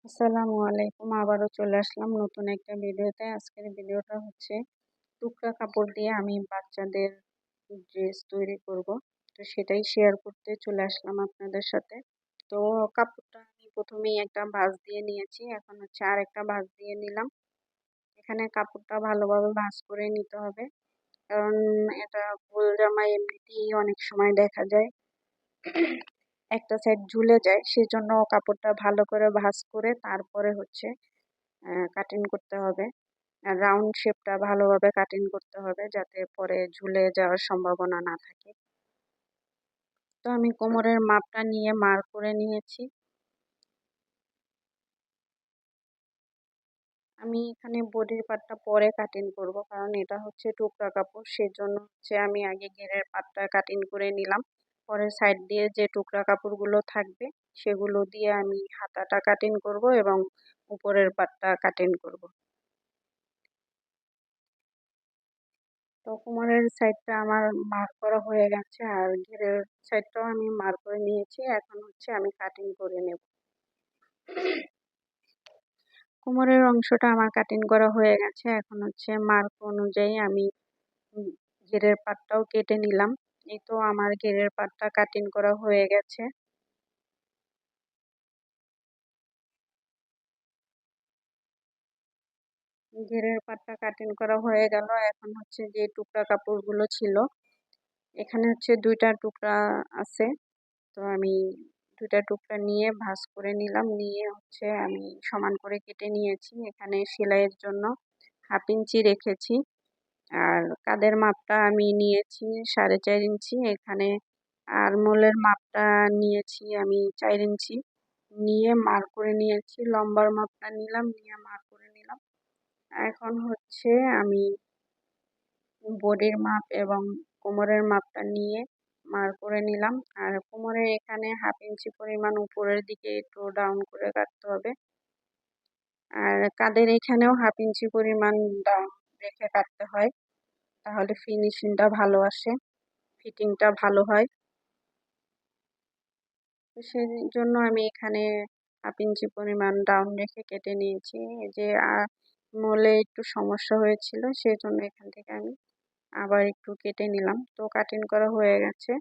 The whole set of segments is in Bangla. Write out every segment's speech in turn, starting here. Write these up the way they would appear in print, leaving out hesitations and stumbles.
আসসালামু আলাইকুম। আবারও চলে আসলাম নতুন একটা ভিডিওতে। আজকের ভিডিওটা হচ্ছে টুকরা কাপড় দিয়ে আমি বাচ্চাদের ড্রেস তৈরি করব। তো সেটাই শেয়ার করতে চলে আসলাম আপনাদের সাথে। তো কাপড়টা আমি প্রথমেই একটা ভাঁজ দিয়ে নিয়েছি, এখন হচ্ছে আর একটা ভাঁজ দিয়ে নিলাম। এখানে কাপড়টা ভালোভাবে ভাঁজ করে নিতে হবে, কারণ এটা গোল জামা এমনিতেই অনেক সময় দেখা যায় একটা সাইড ঝুলে যায়, সেজন্য কাপড়টা ভালো করে ভাঁজ করে তারপরে হচ্ছে কাটিং করতে হবে। আর রাউন্ড শেপটা ভালোভাবে কাটিং করতে হবে, যাতে পরে ঝুলে যাওয়ার সম্ভাবনা না থাকে। তো আমি কোমরের মাপটা নিয়ে মার্ক করে নিয়েছি। আমি এখানে বডির পার্টটা পরে কাটিং করব, কারণ এটা হচ্ছে টুকরা কাপড়, সেজন্য হচ্ছে আমি আগে ঘেরের পার্টটা কাটিং করে নিলাম। পরে সাইড দিয়ে যে টুকরা কাপড়গুলো থাকবে সেগুলো দিয়ে আমি হাতাটা কাটিং করব এবং উপরের পার্টটা কাটিং করব। তো কোমরের সাইডটা আমার মার্ক করা হয়ে গেছে, আর ঘেরের সাইডটাও আমি মার্ক করে নিয়েছি। এখন হচ্ছে আমি কাটিং করে নেব। কোমরের অংশটা আমার কাটিং করা হয়ে গেছে, এখন হচ্ছে মার্ক অনুযায়ী আমি ঘেরের পাটটাও কেটে নিলাম। এই তো আমার ঘেরের পাটটা কাটিং করা হয়ে গেছে। ঘেরের পাটটা কাটিং করা হয়ে গেল। এখন হচ্ছে যে টুকরা কাপড়গুলো ছিল, এখানে হচ্ছে দুইটা টুকরা আছে, তো আমি দুইটা টুকরা নিয়ে ভাঁজ করে নিলাম, নিয়ে হচ্ছে আমি সমান করে কেটে নিয়েছি। এখানে সেলাইয়ের জন্য 1/2 ইঞ্চি রেখেছি, আর কাঁধের মাপটা আমি নিয়েছি 4.5 ইঞ্চি। এখানে আরমোলের মাপটা নিয়েছি আমি 4 ইঞ্চি, নিয়ে মার্ক করে নিয়েছি। লম্বার মাপটা নিলাম, নিয়ে মার্ক করে নিলাম। এখন হচ্ছে আমি বডির মাপ এবং কোমরের মাপটা নিয়ে মার্ক করে নিলাম। আর কোমরের এখানে 1/2 ইঞ্চি পরিমাণ উপরের দিকে একটু ডাউন করে কাটতে হবে, আর কাঁধের এখানেও 1/2 ইঞ্চি পরিমাণ ডাউন রেখে কাটতে হয়, তাহলে ফিনিশিংটা ভালো আসে, ফিটিংটা ভালো হয়। তো সেই জন্য আমি এখানে 1/2 ইঞ্চি পরিমাণ ডাউন রেখে কেটে নিয়েছি। এই যে মোলে একটু সমস্যা হয়েছিল, সেই জন্য এখান থেকে আমি আবার একটু কেটে নিলাম। তো কাটিং করা হয়ে গেছে।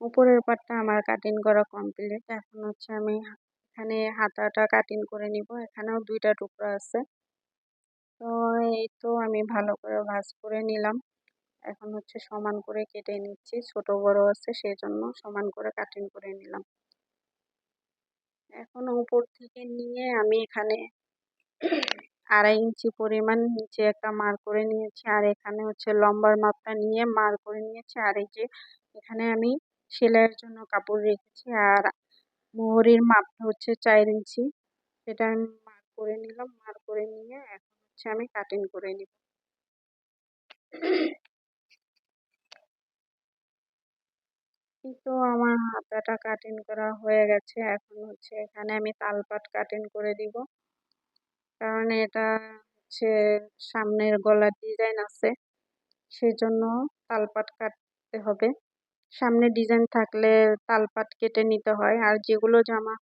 উপরের পাটটা আমার কাটিং করা কমপ্লিট। এখন হচ্ছে আমি এখানে হাতাটা কাটিং করে নিব। এখানেও দুইটা টুকরা আছে। তো এই তো আমি ভালো করে ভাঁজ করে নিলাম। এখন হচ্ছে সমান করে কেটে নিচ্ছি, ছোট বড় আছে সেই জন্য সমান করে কাটিং করে নিলাম। এখন উপর থেকে নিয়ে আমি এখানে 2.5 ইঞ্চি পরিমাণ নিচে একটা মার্ক করে নিয়েছি, আর এখানে হচ্ছে লম্বার মাপটা নিয়ে মার্ক করে নিয়েছি। আর এই যে এখানে আমি সেলাইয়ের জন্য কাপড় রেখেছি, আর মোহরির মাপটা হচ্ছে 4 ইঞ্চি, সেটা আমি মার্ক করে নিলাম। মার্ক করে নিয়ে এখন হচ্ছে আমি কাটিং করে নিব। তো আমার হাতাটা কাটিং করা হয়ে গেছে। এখন হচ্ছে এখানে আমি তালপাট কাটিং করে দিব, কারণ এটা হচ্ছে সামনের গলার ডিজাইন আছে, সেজন্য তালপাট কাটতে হবে। সামনে ডিজাইন থাকলে তালপাট কেটে নিতে হয়, আর যেগুলো জামা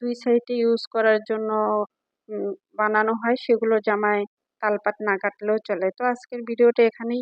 দুই সাইডে ইউজ করার জন্য বানানো হয় সেগুলো জামায় তালপাট না কাটলেও চলে। তো আজকের ভিডিওটা এখানেই